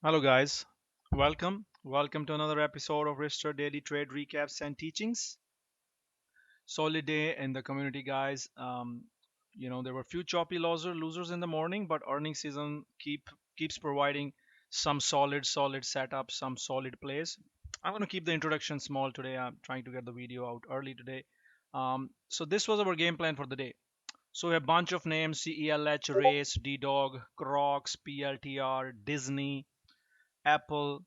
Hello guys, welcome to another episode of Ripster Daily Trade Recaps and Teachings. Solid day in the community, guys. There were few choppy losers in the morning, but earnings season keeps providing some solid setups, some solid plays. I'm going to keep the introduction small today. I'm trying to get the video out early today. So this was our game plan for the day. So a bunch of names: CELH, Race, DDOG, Crocs, PLTR, Disney, Apple,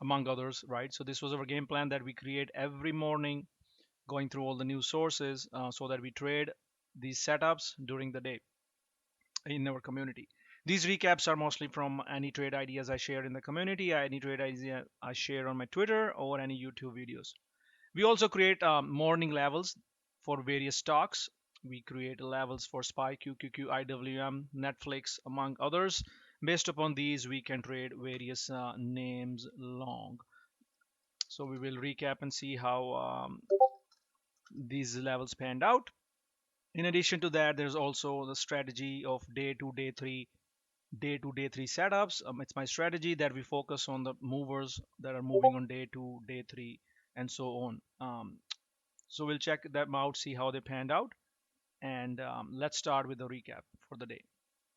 among others, right? So this was our game plan that we create every morning, going through all the news sources so that we trade these setups during the day in our community. These recaps are mostly from any trade ideas I share in the community, any trade idea I share on my Twitter or any YouTube videos. We also create morning levels for various stocks. We create levels for SPY, QQQ, IWM, Netflix, among others. Based upon these, we can trade various names long. So we will recap and see how these levels panned out. In addition to that, there's also the strategy of day to day three setups. It's my strategy that we focus on the movers that are moving on day 2, day 3, and so on. So we'll check them out, see how they panned out, and let's start with the recap for the day.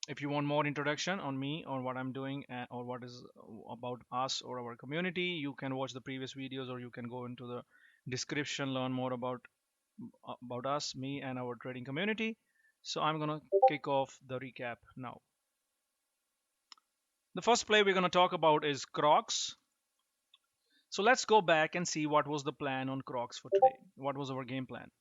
If you want more introduction on me or what I'm doing or what is about us or our community, you can watch the previous videos or you can go into the description, learn more about us, me, and our trading community. So I'm gonna kick off the recap now. The first play we're gonna talk about is Crocs. So let's go back and see what was the plan on Crocs for today. What was our game plan?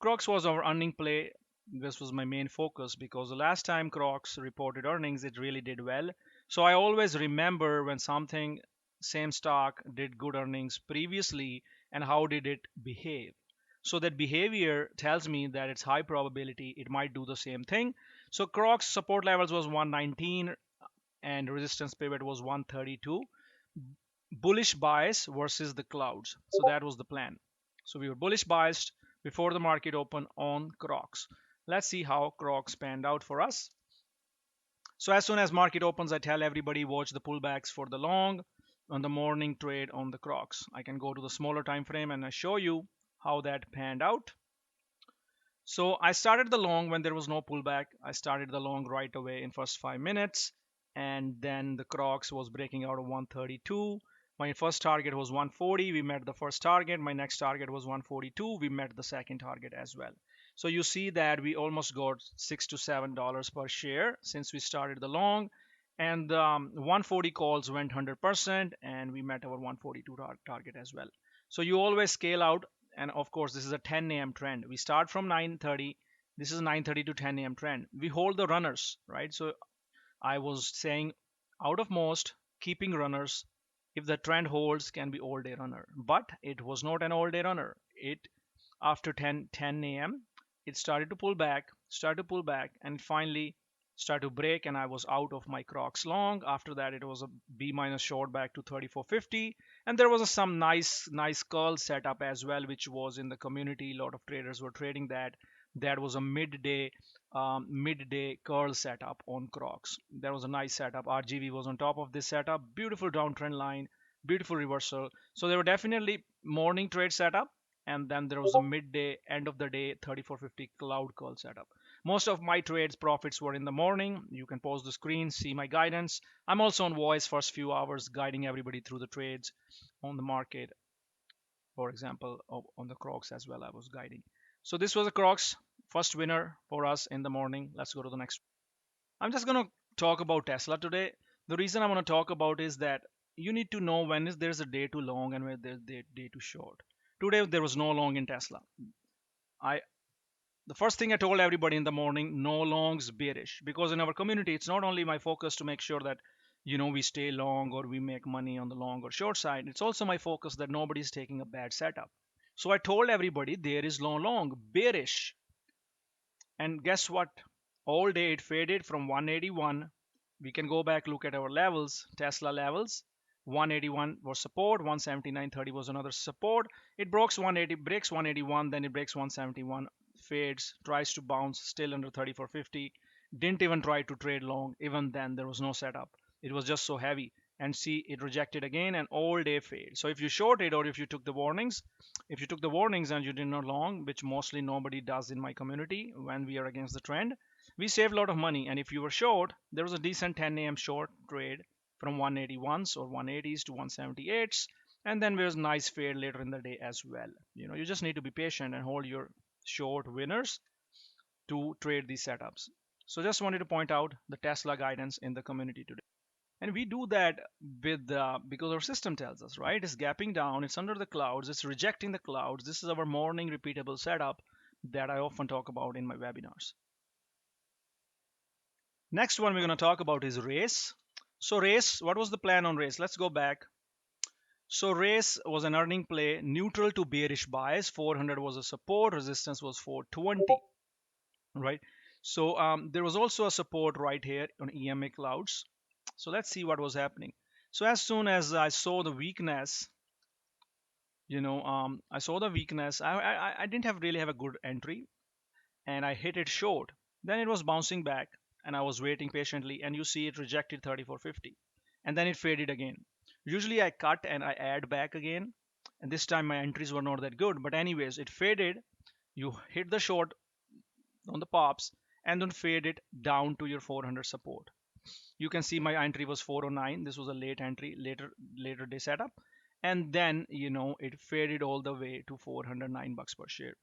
Crocs was our earning play. This was my main focus because the last time Crocs reported earnings, it really did well. So I always remember when something, same stock, did good earnings previously and how did it behave. So that behavior tells me that it's high probability it might do the same thing. So Crocs support levels was 119 and resistance pivot was 132. Bullish bias versus the clouds. So that was the plan. So we were bullish biased before the market opened on Crocs. Let's see how Crocs panned out for us. So as soon as market opens, I tell everybody watch the pullbacks for the long on the morning trade on the Crocs. I can go to the smaller time frame and I show you how that panned out. So I started the long when there was no pullback. I started the long right away in first 5 minutes, and then the Crocs was breaking out of 132. My first target was 140. We met the first target. My next target was 142. We met the second target as well. So you see that we almost got $6 to $7 per share since we started the long, and 140 calls went 100%, and we met our 142 target as well. So you always scale out, and of course this is a 10 a.m. trend. We start from 9:30. This is 9:30 to 10 a.m. trend. We hold the runners, right? So I was saying out of most, keeping runners, if the trend holds, can be all day runner, but it was not an all day runner. It After 10 a.m. it started to pull back, and finally started to break, and I was out of my Crocs long. After that, it was a B minus short back to 34.50, and there was some nice curl setup as well, which was in the community. A lot of traders were trading that. That was a midday curl setup on Crocs. That was a nice setup. RGB was on top of this setup. Beautiful downtrend line, beautiful reversal. So they were definitely morning trade setup, and then there was a midday, end of the day 34.50 cloud call setup. Most of my trades profits were in the morning. You can pause the screen, see my guidance. I'm also on voice first few hours, guiding everybody through the trades on the market. For example, on the Crocs as well, I was guiding. So this was a Crocs first winner for us in the morning. Let's go to the next. I'm just going to talk about Tesla today. The reason I want to talk about is that you need to know when there's a day too long and when there's day too short. Today there was no long in Tesla. I The first thing I told everybody in the morning, no longs bearish, because in our community it's not only my focus to make sure that we stay long or we make money on the long or short side. It's also my focus that nobody's taking a bad setup. So I told everybody there is no long bearish, and guess what? All day it faded from 181. We can go back, look at our levels, Tesla levels. 181 was support, 179.30 was another support. It breaks 180, breaks 181, then it breaks 171, fades, tries to bounce, still under 34.50. Didn't even try to trade long. Even then, there was no setup. It was just so heavy. and see it rejected again and all day fade. So if you shorted or if you took the warnings, and you did not long, which mostly nobody does in my community when we are against the trend, we save a lot of money. And if you were short, there was a decent 10 a.m. short trade from 181s or 180s to 178s, and then there's nice fade later in the day as well. You just need to be patient and hold your short winners to trade these setups. So just wanted to point out the Tesla guidance in the community today. And we do that with because our system tells us, right? It's gapping down, it's under the clouds, it's rejecting the clouds. This is our morning repeatable setup that I often talk about in my webinars. Next one we're going to talk about is race. So race, what was the plan on race? Let's go back. So race was an earning play, neutral to bearish bias. 400 was a support, resistance was 420, right? So there was also a support right here on EMA Clouds. So let's see what was happening. So as soon as I saw the weakness, I saw the weakness. I didn't really have a good entry, and I hit it short. Then it was bouncing back, and I was waiting patiently, and you see it rejected 3450, and then it faded again. Usually I cut and I add back again, and this time my entries were not that good. But anyways, it faded. You hit the short on the pops, and then fade it down to your 400 support. You can see my entry was 409. This was a late entry, later day setup, and then it faded all the way to 409 bucks per share.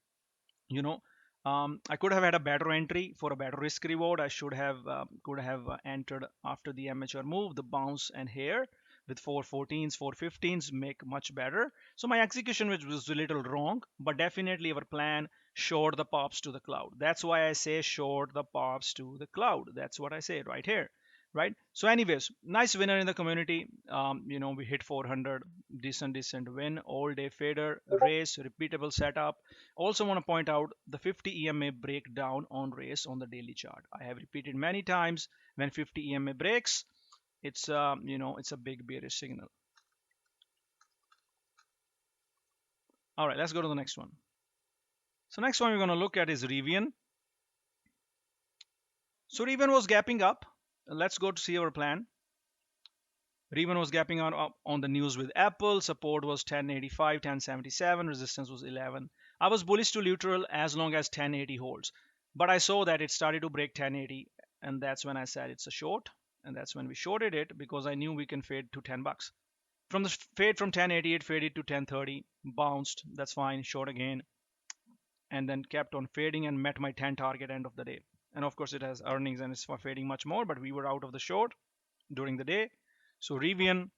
I could have had a better entry for a better risk reward. I should have could have entered after the amateur move, the bounce and here with 414s, 415s make much better. So my execution was a little wrong, but definitely our plan short the pops to the cloud. That's why I say short the pops to the cloud. That's what I say right here. Right. So anyways, nice winner in the community. We hit 400, decent win, all day fader, race, repeatable setup. Also want to point out the 50 EMA breakdown on race on the daily chart. I have repeated many times, when 50 EMA breaks, it's it's a big bearish signal. All right, let's go to the next one. So next one we're going to look at is RIVN. So RIVN was gapping up. Let's go to see our plan. RIVN was gapping up on the news with Apple. Support was 1085, 1077. Resistance was 11. I was bullish to neutral as long as 1080 holds. But I saw that it started to break 1080. And that's when I said it's a short. And that's when we shorted it because I knew we can fade to 10 bucks. From the fade from 1080, it faded to 1030. Bounced. That's fine. Short again. And then kept on fading and met my 10 target end of the day. And of course, it has earnings and it's for fading much more. But we were out of the short during the day. So RIVN,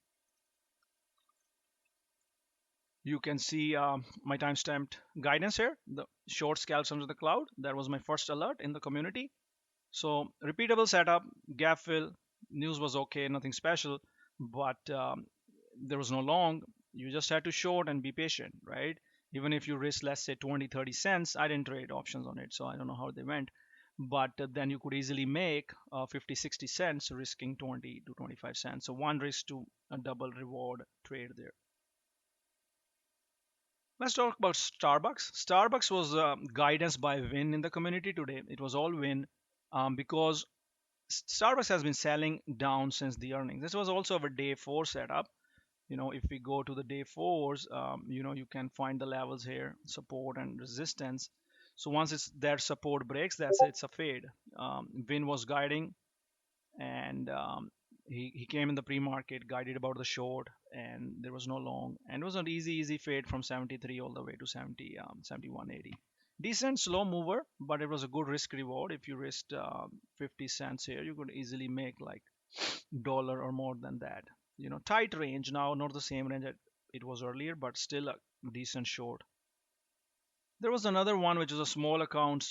you can see my timestamped guidance here, the short scalps under the cloud. That was my first alert in the community. So repeatable setup, gap fill, news was okay, nothing special, but there was no long. You just had to short and be patient, right? Even if you risk, let's say 20, 30 cents, I didn't trade options on it, so I don't know how they went. But then you could easily make 50, 60 cents risking 20 to 25 cents. So one risk to a double reward trade there. Let's talk about Starbucks. Starbucks was guidance by Win in the community today. It was all Win because Starbucks has been selling down since the earnings. This was also our day 4 setup. If we go to the day 4s, you can find the levels here, support and resistance. So once that support breaks, it's a fade. Win was guiding, and he came in the pre-market, guided about the short, and there was no long, and it was an easy fade from 73 all the way to 70, 71.80. Decent slow mover, but it was a good risk reward. If you risked 50 cents here, you could easily make like dollar or more than that. Tight range now, not the same range that it was earlier, but still a decent short. There was another one which was a small account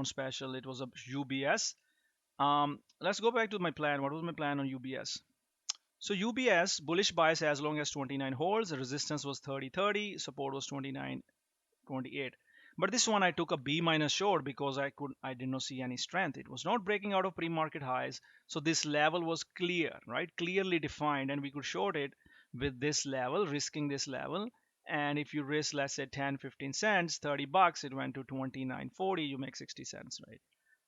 special. It was a UBS. Let's go back to my plan. What was my plan on UBS? So UBS bullish bias as long as 29 holds. The resistance was 30.30. Support was 29.28. But this one I took a B minus short because I did not see any strength. It was not breaking out of pre-market highs. So this level was clear, right? Clearly defined, and we could short it with this level, risking this level. And if you risk, let's say 10, 15 cents, 30 bucks, it went to 29.40, you make 60 cents, right?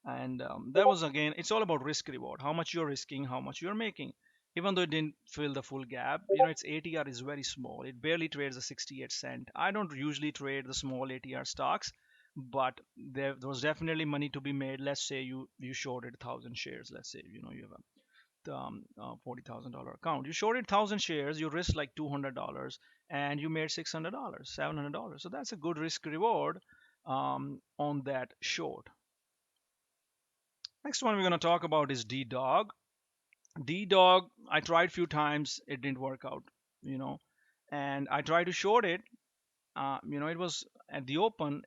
And that was, again, it's all about risk reward, how much you're risking, how much you're making. even though it didn't fill the full gap. Its ATR is very small. It barely trades a 68 cent. I don't usually trade the small ATR stocks, but there was definitely money to be made. Let's say you shorted 1,000 shares. Let's say you have a $40,000 account. You shorted 1,000 shares. You risked like $200, and you made $600, $700. So that's a good risk reward on that short. Next one we're going to talk about is DDOG. DDOG, I tried few times, it didn't work out, you know, and I tried to short it. It was at the open,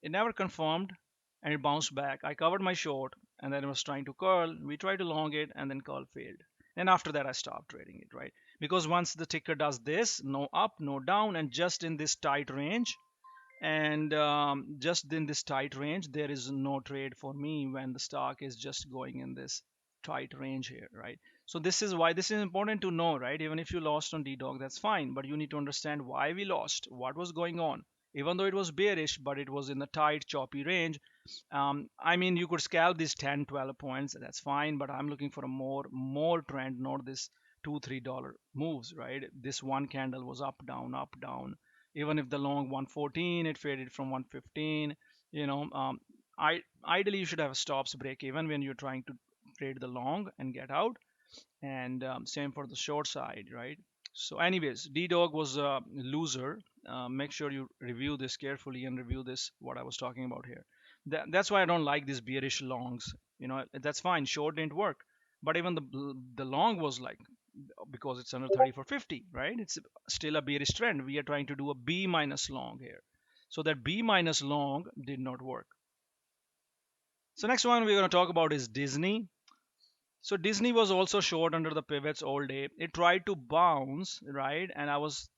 it never confirmed, and it bounced back. I covered my short, and then it was trying to curl. We tried to long it, and then curl failed. And after that, I stopped trading it, right? Because once the ticker does this, no up, no down, and just in this tight range, and just in this tight range, there is no trade for me when the stock is just going in this tight range here, right? So this is why this is important to know, right? Even if you lost on DDOG, that's fine, but you need to understand why we lost, what was going on. Even though it was bearish, but it was in the tight choppy range. I mean, you could scalp these 10 12 points, that's fine, but I'm looking for a more trend, not this $2 3 moves, right? This one candle was up down. Even if the long 114, it faded from 115. Ideally you should have a stops break even when you're trying to trade the long and get out, and same for the short side, right? So anyways, DDOG was a loser. Make sure you review this carefully and review this what I was talking about here. That's why I don't like these bearish longs. That's fine, short didn't work, but even the long was like, because it's under 30 for 50, right? It's still a bearish trend. We are trying to do a B minus long here, so that B minus long did not work. So next one we're going to talk about is Disney. So Disney was also short under the pivots all day. It tried to bounce, right? And I was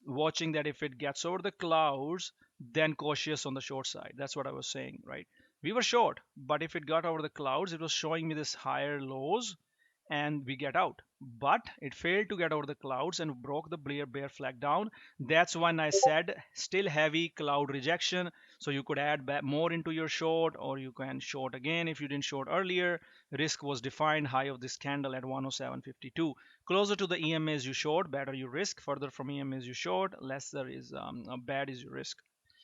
watching that if it gets over the clouds, then cautious on the short side. That's what I was saying, right? We were short, but if it got over the clouds, it was showing me this higher lows, and we get out. But it failed to get over the clouds and broke the bear flag down. That's when I said still heavy cloud rejection. So you could add back more into your short, or you can short again if you didn't short earlier. Risk was defined, high of this candle at 107.52. Closer to the EMAs you short, better you risk. Further from EMAs you short, lesser is bad is your risk.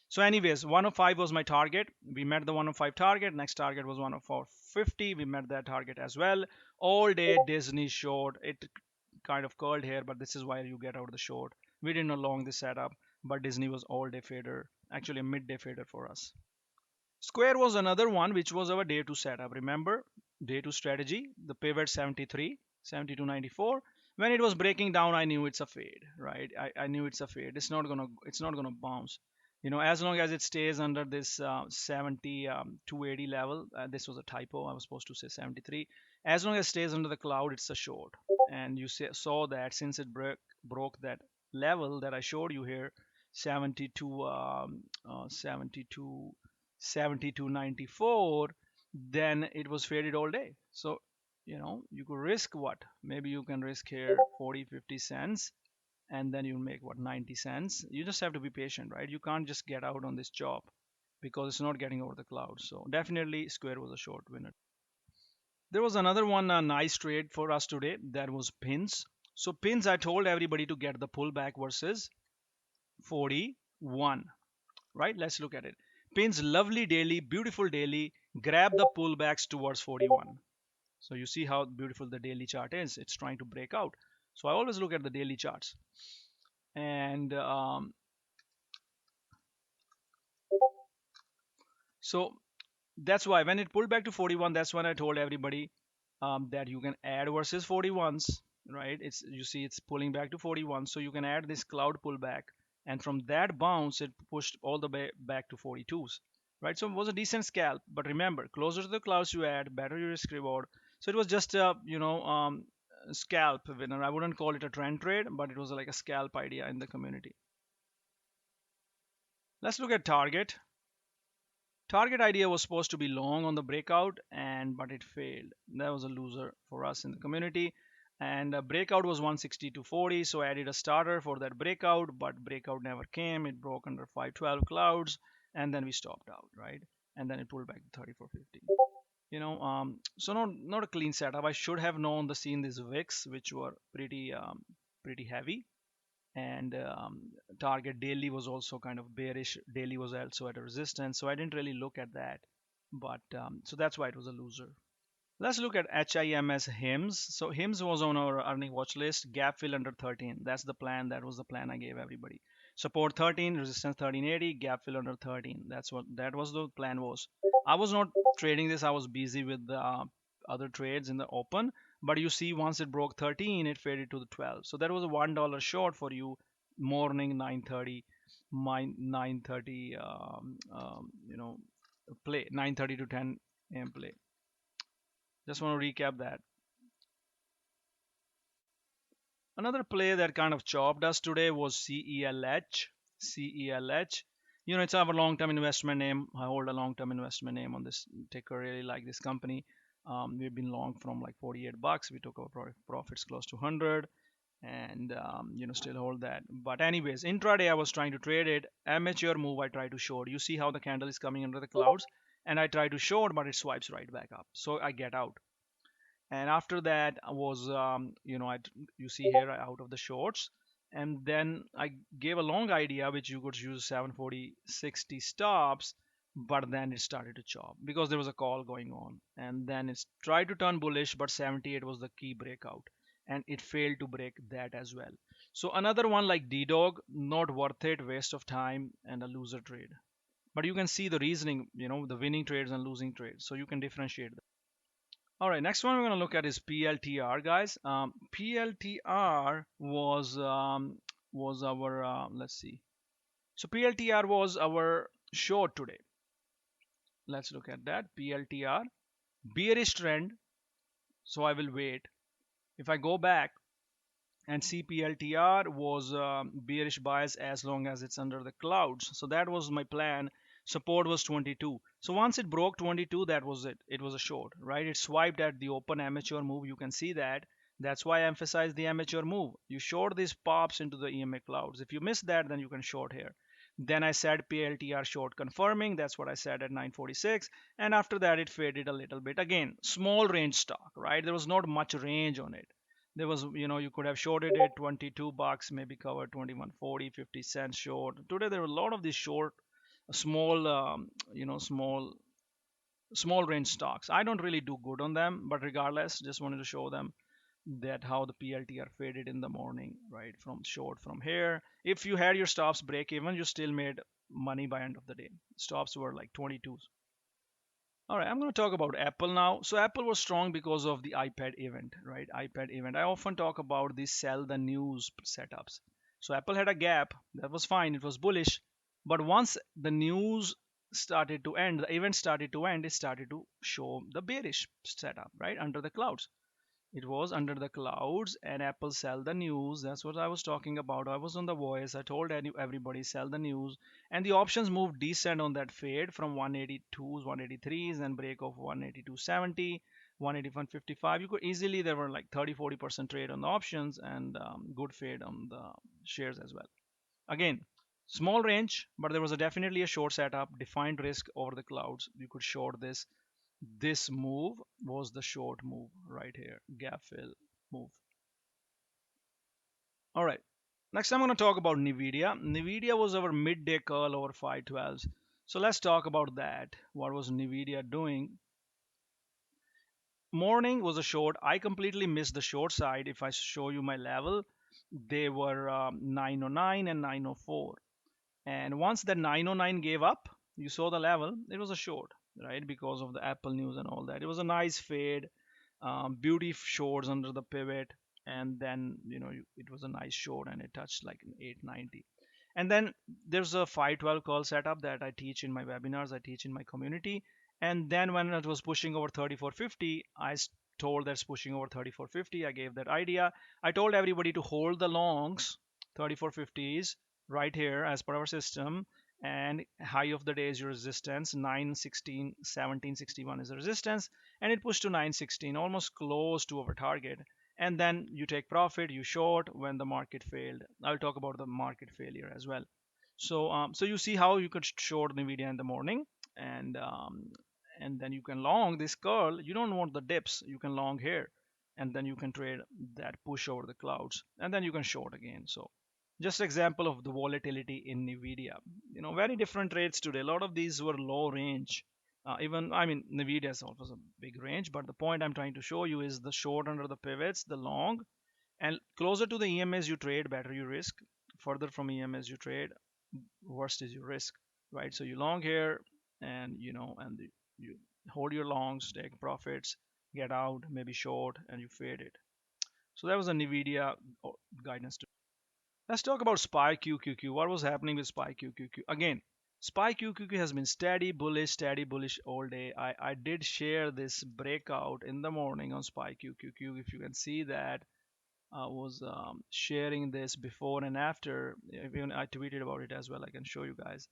So anyways, 105 was my target. We met the 105 target. Next target was 104.50. We met that target as well. All day Disney short. It kind of curled here, but this is why you get out the short. We didn't know long this setup, but Disney was all day fader. Actually a midday fader for us. Square was another one, which was our day two setup. Remember, day two strategy, the pivot 73, 72.94. When it was breaking down, I knew it's a fade, right? I knew it's a fade. It's not gonna bounce. As long as it stays under this 70 280 level. This was a typo. I was supposed to say 73. As long as it stays under the cloud, it's a short. And you saw that since it broke that level that I showed you here, 72 72 72.94, then it was faded all day. So you could risk what, maybe you can risk here 40 50 cents, and then you make what, 90 cents. You just have to be patient, right? You can't just get out on this job because it's not getting over the clouds. So definitely Square was a short winner. There was another one, a nice trade for us today, that was pins. So pins, I told everybody to get the pullback versus 41, right? Let's look at it. Pins, lovely daily, beautiful daily, grab the pullbacks towards 41. So you see how beautiful the daily chart is. It's trying to break out. So I always look at the daily charts. And so that's why when it pulled back to 41, that's when I told everybody that you can add versus 41s, right? You see it's pulling back to 41, so you can add this cloud pullback, and from that bounce it pushed all the way back to 42s, right? So it was a decent scalp, but remember, closer to the clouds you add, better your risk reward. So it was just a scalp winner. I wouldn't call it a trend trade, but it was like a scalp idea in the community. Let's look at target. Target idea was supposed to be long on the breakout, but it failed. That was a loser for us in the community. And breakout was 160 to 40, so I added a starter for that breakout, but breakout never came. It broke under 512 clouds, and then we stopped out, right? And then it pulled back to 34.50. So not a clean setup. I should have known the seen these wicks, which were pretty heavy, and target daily was also kind of bearish. Daily was also at a resistance, so I didn't really look at that. But so that's why it was a loser. Let's look at HIMS HIMS. So HIMS was on our earning watch list. Gap fill under 13. That's the plan. That was the plan I gave everybody. Support 13, resistance 1380, gap fill under 13. That's what that was the plan was. I was not trading this. I was busy with the other trades in the open. But you see, once it broke 13, it faded to the 12. So that was a $1 short for you. Morning 9:30, my 9:30, play 9:30 to 10 a.m. play. Just want to recap that. Another play that kind of chopped us today was CELH. CELH. It's our long-term investment name. I hold a long-term investment name on this ticker. Really like this company. We've been long from like 48 bucks. We took our profits close to 100, and still hold that. But anyways, intraday I was trying to trade it. Amateur move I try to short. You see how the candle is coming under the clouds, and I try to short, but it swipes right back up. So I get out. And after that was you see here out of the shorts, and then I gave a long idea which you could use 740 60 stops, but then it started to chop because there was a call going on, and then it's tried to turn bullish, but 78 was the key breakout, and it failed to break that as well. So another one like DDOG, not worth it, waste of time and a loser trade. But you can see the reasoning, the winning trades and losing trades, so you can differentiate. All right, next one we're going to look at is PLTR, guys. PLTR was our let's see. So PLTR was our short today. Let's look at that. PLTR bearish trend. So I will wait. If I go back and see PLTR was bearish bias as long as it's under the clouds. So that was my plan. Support was 22. So once it broke 22, that was it. It was a short, right? It swiped at the open amateur move. You can see that. That's why I emphasize the amateur move. You short these pops into the EMA clouds. If you miss that, then you can short here. Then I said PLTR short confirming. That's what I said at 946. And after that, it faded a little bit. Again, small range stock, right? There was not much range on it. There was, you could have shorted it 22 bucks, maybe covered 21.40, 50 cents short. Today there were a lot of these short, small, small range stocks. I don't really do good on them, but regardless, just wanted to show them that how the PLT are faded in the morning, right? From short from here. If you had your stops break even, you still made money by end of the day. Stops were like 22. All right, I'm going to talk about Apple now. So Apple was strong because of the iPad event, right? iPad event. I often talk about the sell the news setups. So Apple had a gap. That was fine. It was bullish. But once the news started to end, the event started to end, it started to show the bearish setup, right? Under the clouds. It was under the clouds, and Apple sell the news. That's what I was talking about. I was on the voice. I told everybody sell the news, and the options moved decent on that fade from 182s, 183s, and break of 182.70, 181.55. You could easily, there were like 30-40% trade on the options, and good fade on the shares as well. Again, small range, but there was definitely a short setup, defined risk over the clouds. You could short this move was the short move right here, gap fill move. All right, next I'm going to talk about NVIDIA. NVIDIA was our midday call over 512s. So let's talk about that. What was NVIDIA doing? Morning was a short. I completely missed the short side. If I show you my level, they were 909 and 904. And once the 909 gave up, you saw the level, it was a short, right? Because of the Apple news and all that. It was a nice fade, beauty shorts under the pivot, and then it was a nice short, and it touched like an 890. And then there's a 512 call setup that I teach in my webinars, I teach in my community. And then when it was pushing over 3450, I told that's pushing over 3450. I gave that idea. I told everybody to hold the longs 3450s right here as per our system, and high of the day is your resistance. 916 1761 is the resistance, and it pushed to 916, almost close to our target. And then you take profit, you short when the market failed. I'll talk about the market failure as well. So you see how you could short Nvidia in the morning, and and then you can long this curl. You don't want the dips, you can long here, and then you can trade that push over the clouds, and then you can short again. So just example of the volatility in NVIDIA. Very different trades today. A lot of these were low range. Even I mean NVIDIA is also a big range, but the point I'm trying to show you is the short under the pivots, the long, and closer to the EMAs you trade, better you risk. Further from EMAs you trade, worst is your risk, right? So you long here, and you hold your longs, take profits, get out, maybe short, and you fade it. So that was a NVIDIA guidance. Let's talk about SPY QQQ. What was happening with SPY QQQ? Again, SPY QQQ has been steady bullish all day. I did share this breakout in the morning on SPY QQQ. If you can see that, I was sharing this before and after. Even I tweeted about it as well. I can show you guys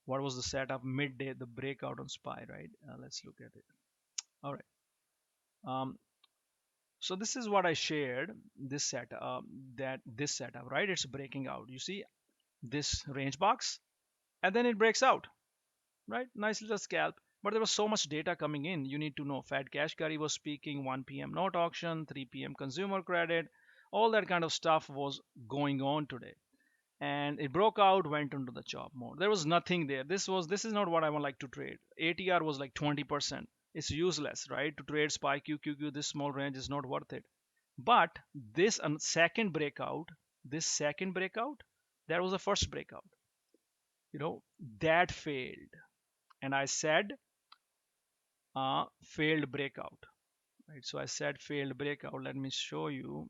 what was the setup midday, the breakout on SPY, right? Let's look at it. All right. Um, so this is what I shared. This setup, this setup, right? It's breaking out. You see this range box, and then it breaks out, right? Nice little scalp. But there was so much data coming in. You need to know. Fed Kashkari was speaking. 1 p.m. note auction. 3 p.m. consumer credit. All that kind of stuff was going on today, and it broke out, went into the chop mode. There was nothing there. This is not what I would like to trade. ATR was like 20%. It's useless, right? To trade SPY QQQ, this small range is not worth it. But this this second breakout, that was the first breakout. That failed, and I said failed breakout, right? So I said failed breakout. Let me show you.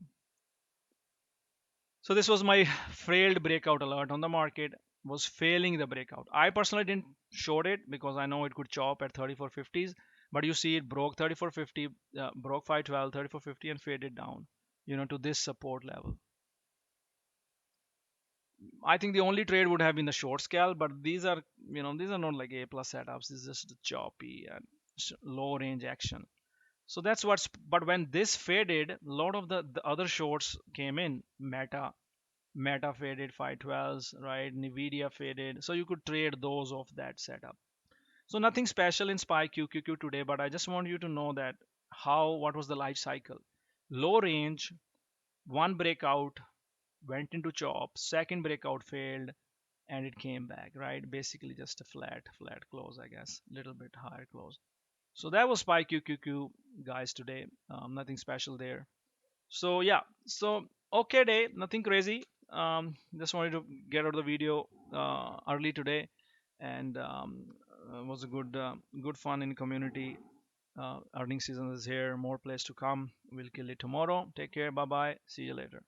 So this was my failed breakout alert on the market, was failing the breakout. I personally didn't short it because I know it could chop at 3450s, but you see it broke 3450, broke 512, 3450, and faded down, to this support level. I think the only trade would have been the short scale, but these are not like A plus setups. This is just choppy and low range action. So that's but when this faded, a lot of the other shorts came in. Meta faded 512s, right? NVIDIA faded. So you could trade those off that setup. So nothing special in SPY QQQ today, but I just want you to know that what was the life cycle. Low range, one breakout, went into chop, second breakout failed, and it came back, right? Basically just a flat close, I guess, little bit higher close. So that was SPY QQQ, guys, today. Nothing special there. So yeah, so okay day, nothing crazy. Just wanted to get out of the video early today, and was a good fun in community. Earning season is here, more plays to come. We'll kill it tomorrow. Take care, bye bye, see you later.